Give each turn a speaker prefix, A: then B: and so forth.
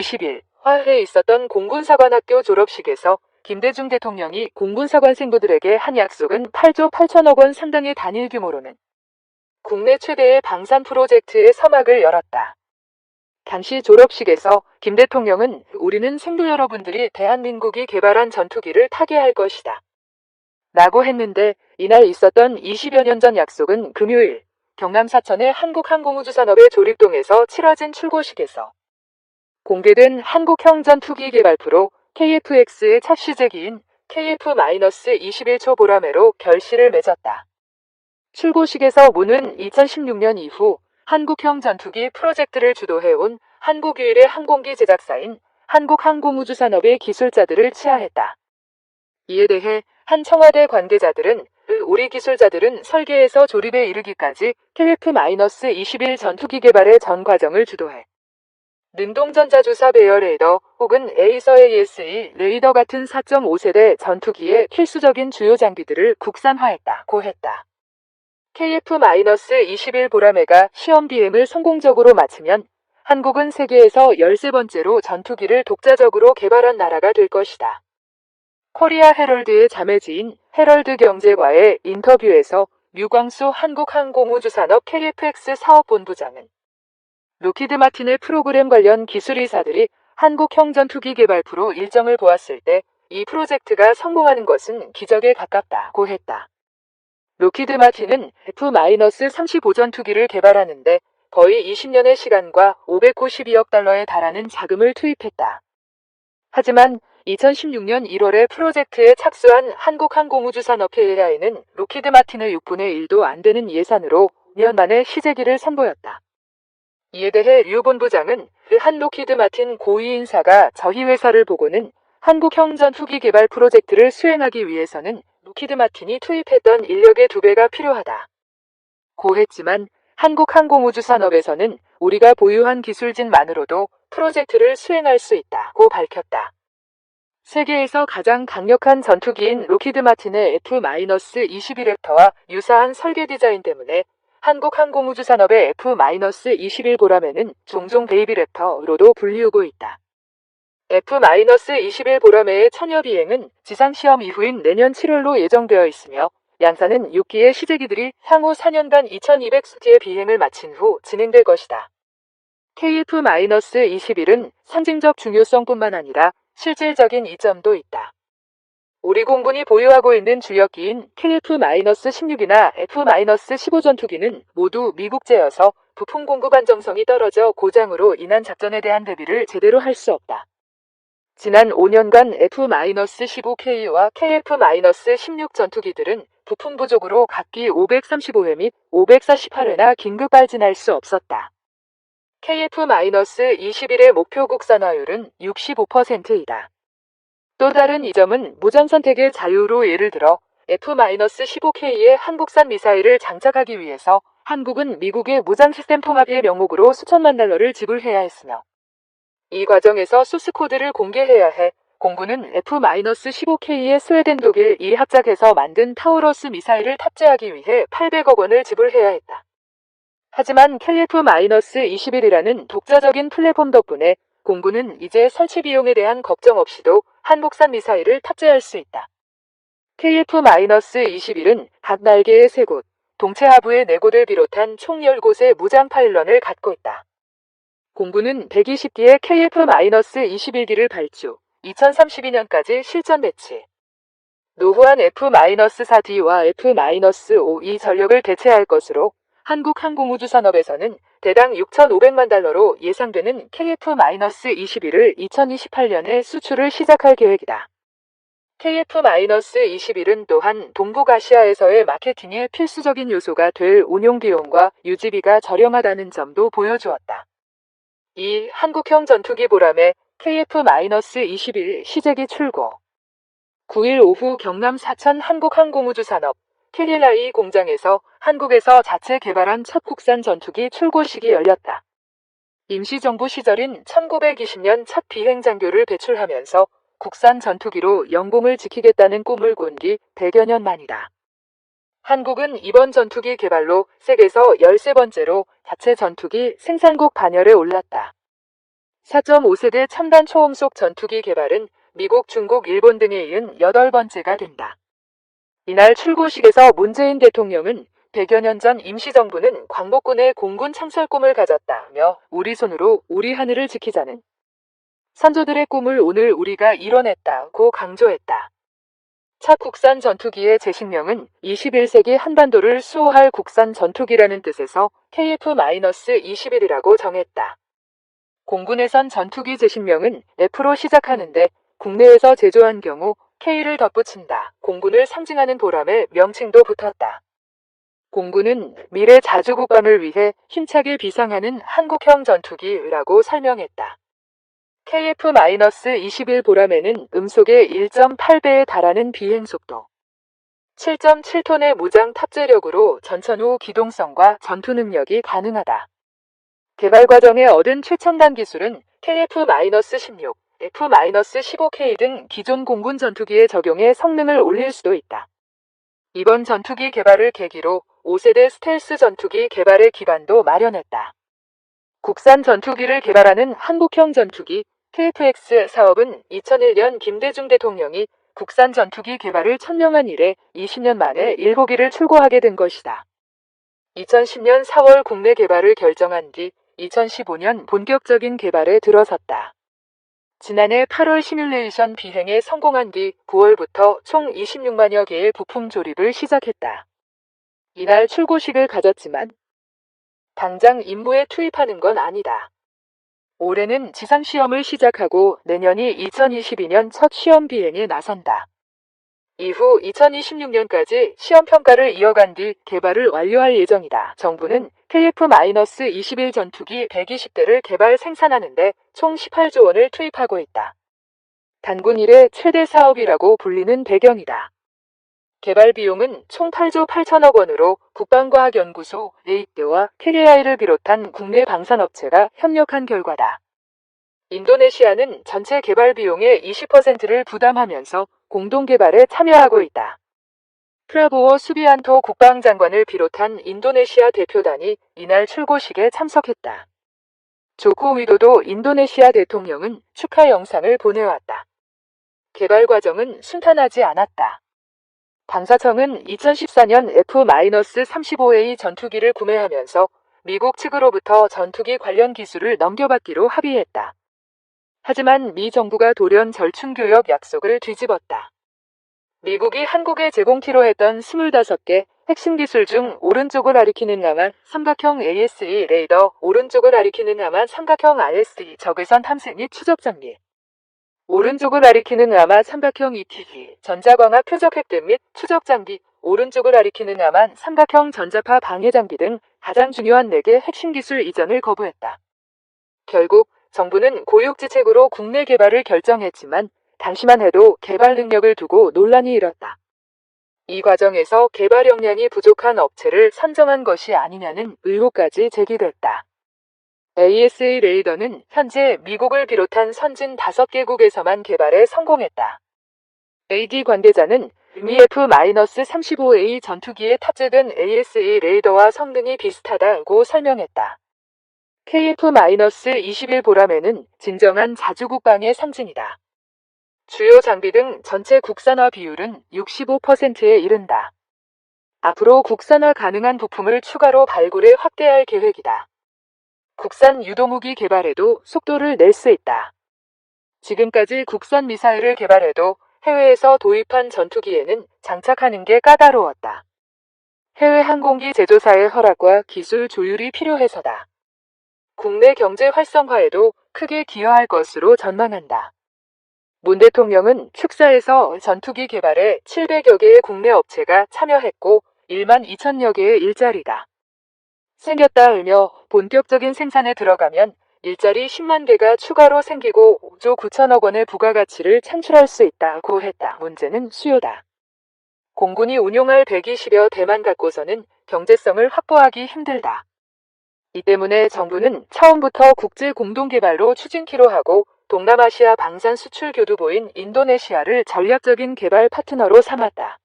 A: 20일 화해에 있었던 공군사관학교 졸업식에서 김대중 대통령이 공군사관 생부들에게 한 약속은 8조 8천억 원 상당의 단일 규모로는 국내 최대의 방산 프로젝트의 서막을 열었다. 당시 졸업식에서 김 대통령은 우리는 생도 여러분들이 대한민국이 개발한 전투기를 타게 할 것이다 라고 했는데, 이날 있었던 20여 년 전 약속은 금요일 경남 사천의 한국항공우주산업의 조립동에서 치러진 출고식에서 공개된 한국형 전투기 개발 프로 KF-X의 첫 시제기인 KF-21초 보라매로 결실을 맺었다. 출고식에서 문은 2016년 이후 한국형 전투기 프로젝트를 주도해온 한국 유일의 항공기 제작사인 한국항공우주산업의 기술자들을 치하했다. 이에 대해 한 청와대 관계자들은 우리 기술자들은 설계에서 조립에 이르기까지 KF-21 전투기 개발의 전 과정을 주도해 능동전자주사 배열 레이더 혹은 에이서 ASE 레이더 같은 4.5세대 전투기의 필수적인 주요 장비들을 국산화했다고 했다. KF-21 보라매가 시험 비행을 성공적으로 마치면 한국은 세계에서 13번째로 전투기를 독자적으로 개발한 나라가 될 것이다. 코리아 헤럴드의 자매지인 헤럴드 경제과의 인터뷰에서 류광수 한국항공우주산업 KF-X 사업본부장은 로키드 마틴의 프로그램 관련 기술이사들이 한국형 전투기 개발 프로 일정을 보았을 때 이 프로젝트가 성공하는 것은 기적에 가깝다고 했다. 로키드 마틴은 F-35 전투기를 개발하는데 거의 20년의 시간과 592억 달러에 달하는 자금을 투입했다. 하지만 2016년 1월에 프로젝트에 착수한 한국항공우주산업 KAI는 로키드 마틴의 6분의 1도 안 되는 예산으로 2년 만에 시제기를 선보였다. 이에 대해 류 본부장은 한 로키드 마틴 고위 인사가 저희 회사를 보고는 한국형 전투기 개발 프로젝트를 수행하기 위해서는 로키드 마틴이 투입했던 인력의 2배가 필요하다 고 했지만 한국항공우주산업에서는 우리가 보유한 기술진만으로도 프로젝트를 수행할 수 있다고 밝혔다. 세계에서 가장 강력한 전투기인 로키드 마틴의 F-21 유사한 설계 디자인 때문에 한국항공우주산업의 F-21 보라매는 종종 베이비 랩터로도 불리우고 있다. F-21 보라매의 천여 비행은 지상시험 이후인 내년 7월로 예정되어 있으며 양사는 6기의 시제기들이 향후 4년간 2200수지의 비행을 마친 후 진행될 것이다. KF-21은 상징적 중요성뿐만 아니라 실질적인 이점도 있다. 우리 공군이 보유하고 있는 주력기인 KF-16이나 F-15 전투기는 모두 미국제여서 부품 공급 안정성이 떨어져 고장으로 인한 작전에 대한 대비를 제대로 할 수 없다. 지난 5년간 F-15K와 KF-16 전투기들은 부품 부족으로 각기 535회 및 548회나 긴급 발진할 수 없었다. KF-21의 목표 국산화율은 65%이다. 또 다른 이점은 무전 선택의 자유로 예를 들어 F-15K의 한국산 미사일을 장착하기 위해서 한국은 미국의 무장 시스템 통합의 명목으로 수천만 달러를 지불해야 했으며 이 과정에서 소스 코드를 공개해야 해 공군은 F-15K의 스웨덴 독일 이 합작해서 만든 타우러스 미사일을 탑재하기 위해 800억 원을 지불해야 했다. 하지만 KF-21이라는 독자적인 플랫폼 덕분에 공군은 이제 설치 비용에 대한 걱정 없이도 한국산 미사일을 탑재할 수 있다. KF-21은 각 날개의 3곳, 동체 하부의 4곳을 비롯한 총 10곳의 무장 파일런을 갖고 있다. 공군은 120기의 KF-21기를 발주, 2032년까지 실전 배치. 노후한 F-4D와 F-5E 전력을 대체할 것으로 한국항공우주산업에서는 대당 6,500만 달러로 예상되는 KF-21을 2028년에 수출을 시작할 계획이다. KF-21은 또한 동북아시아에서의 마케팅의 필수적인 요소가 될 운용 비용과 유지비가 저렴하다는 점도 보여주었다. 이 한국형 전투기 보라매 KF-21 시제기 출고 9일 오후 경남 사천 한국항공우주산업 KLI 공장에서 한국에서 자체 개발한 첫 국산 전투기 출고식이 열렸다. 임시정부 시절인 1920년 첫 비행 장교를 배출하면서 국산 전투기로 영공을 지키겠다는 꿈을 꾼 뒤 100여 년 만이다. 한국은 이번 전투기 개발로 세계에서 13번째로 자체 전투기 생산국 반열에 올랐다. 4.5세대 첨단 초음속 전투기 개발은 미국, 중국, 일본 등에 이은 8번째가 된다. 이날 출고식에서 문재인 대통령은 100여 년 전 임시정부는 광복군의 공군 창설 꿈을 가졌다며 우리 손으로 우리 하늘을 지키자는 선조들의 꿈을 오늘 우리가 이뤄냈다고 강조했다. 첫 국산 전투기의 제식명은 21세기 한반도를 수호할 국산 전투기라는 뜻에서 KF-21이라고 정했다. 공군에선 전투기 제식명은 F로 시작하는데 국내에서 제조한 경우 K를 덧붙인다. 공군을 상징하는 보람의 명칭도 붙었다. 공군은 미래 자주국방을 위해 힘차게 비상하는 한국형 전투기라고 설명했다. KF-21 보람에는 음속의 1.8배에 달하는 비행속도, 7.7톤의 무장 탑재력으로 전천 후 기동성과 전투 능력이 가능하다. 개발 과정에 얻은 최첨단 기술은 KF-16, F-15K 등 기존 공군 전투기에 적용해 성능을 올릴 수도 있다. 이번 전투기 개발을 계기로 5세대 스텔스 전투기 개발의 기반도 마련했다. 국산 전투기를 개발하는 한국형 전투기 KF-X 사업은 2001년 김대중 대통령이 국산 전투기 개발을 천명한 이래 20년 만에 7기를 출고하게 된 것이다. 2010년 4월 국내 개발을 결정한 뒤 2015년 본격적인 개발에 들어섰다. 지난해 8월 시뮬레이션 비행에 성공한 뒤 9월부터 총 26만여 개의 부품 조립을 시작했다. 이날 출고식을 가졌지만 당장 임무에 투입하는 건 아니다. 올해는 지상시험을 시작하고 내년이 2022년 첫 시험 비행에 나선다. 이후 2026년까지 시험평가를 이어간 뒤 개발을 완료할 예정이다. 정부는 KF-21 전투기 120대를 개발 생산하는데 총 18조 원을 투입하고 있다. 단군 이래 최대 사업이라고 불리는 배경이다. 개발 비용은 총 8조 8천억 원으로 국방과학연구소, 에이대와 KAI를 비롯한 국내 방산업체가 협력한 결과다. 인도네시아는 전체 개발 비용의 20%를 부담하면서 공동개발에 참여하고 있다. 프라보워 수비안토 국방장관을 비롯한 인도네시아 대표단이 이날 출고식에 참석했다. 조코 위도도 인도네시아 대통령은 축하 영상을 보내왔다. 개발 과정은 순탄하지 않았다. 방사청은 2014년 F-35A 전투기를 구매하면서 미국 측으로부터 전투기 관련 기술을 넘겨받기로 합의했다. 하지만 미 정부가 돌연 절충교역 약속을 뒤집었다. 미국이 한국에 제공키로 했던 25개 핵심 기술 중 오른쪽을 가리키는 암한 삼각형 ASE 레이더, 오른쪽을 가리키는 암한 삼각형 RSE 적외선 탐색 및 추적 장비, 오른쪽을 가리키는 암한 삼각형 ETG, 전자광학 표적획득 및 추적 장비, 오른쪽을 가리키는 암한 삼각형 전자파 방해 장비 등 가장 중요한 4개 핵심 기술 이전을 거부했다. 결국 정부는 고육지책으로 국내 개발을 결정했지만 당시만 해도 개발 능력을 두고 논란이 일었다. 이 과정에서 개발 역량이 부족한 업체를 선정한 것이 아니냐는 의혹까지 제기됐다. ASA 레이더는 현재 미국을 비롯한 선진 5개국에서만 개발에 성공했다. AD 관계자는 미 F-35A 전투기에 탑재된 ASA 레이더와 성능이 비슷하다고 설명했다. KF-21 보람에는 진정한 자주국방의 상징이다. 주요 장비 등 전체 국산화 비율은 65%에 이른다. 앞으로 국산화 가능한 부품을 추가로 발굴해 확대할 계획이다. 국산 유도무기 개발에도 속도를 낼 수 있다. 지금까지 국산 미사일을 개발해도 해외에서 도입한 전투기에는 장착하는 게 까다로웠다. 해외 항공기 제조사의 허락과 기술 조율이 필요해서다. 국내 경제 활성화에도 크게 기여할 것으로 전망한다. 문 대통령은 축사에서 전투기 개발에 700여 개의 국내 업체가 참여했고 1만 2천여 개의 일자리가 생겼다으며 본격적인 생산에 들어가면 일자리 10만 개가 추가로 생기고 5조 9천억 원의 부가가치를 창출할 수 있다고 했다. 문제는 수요다. 공군이 운용할 120여 대만 갖고서는 경제성을 확보하기 힘들다. 이 때문에 정부는 처음부터 국제 공동개발로 추진키로 하고 동남아시아 방산 수출 교두보인 인도네시아를 전략적인 개발 파트너로 삼았다.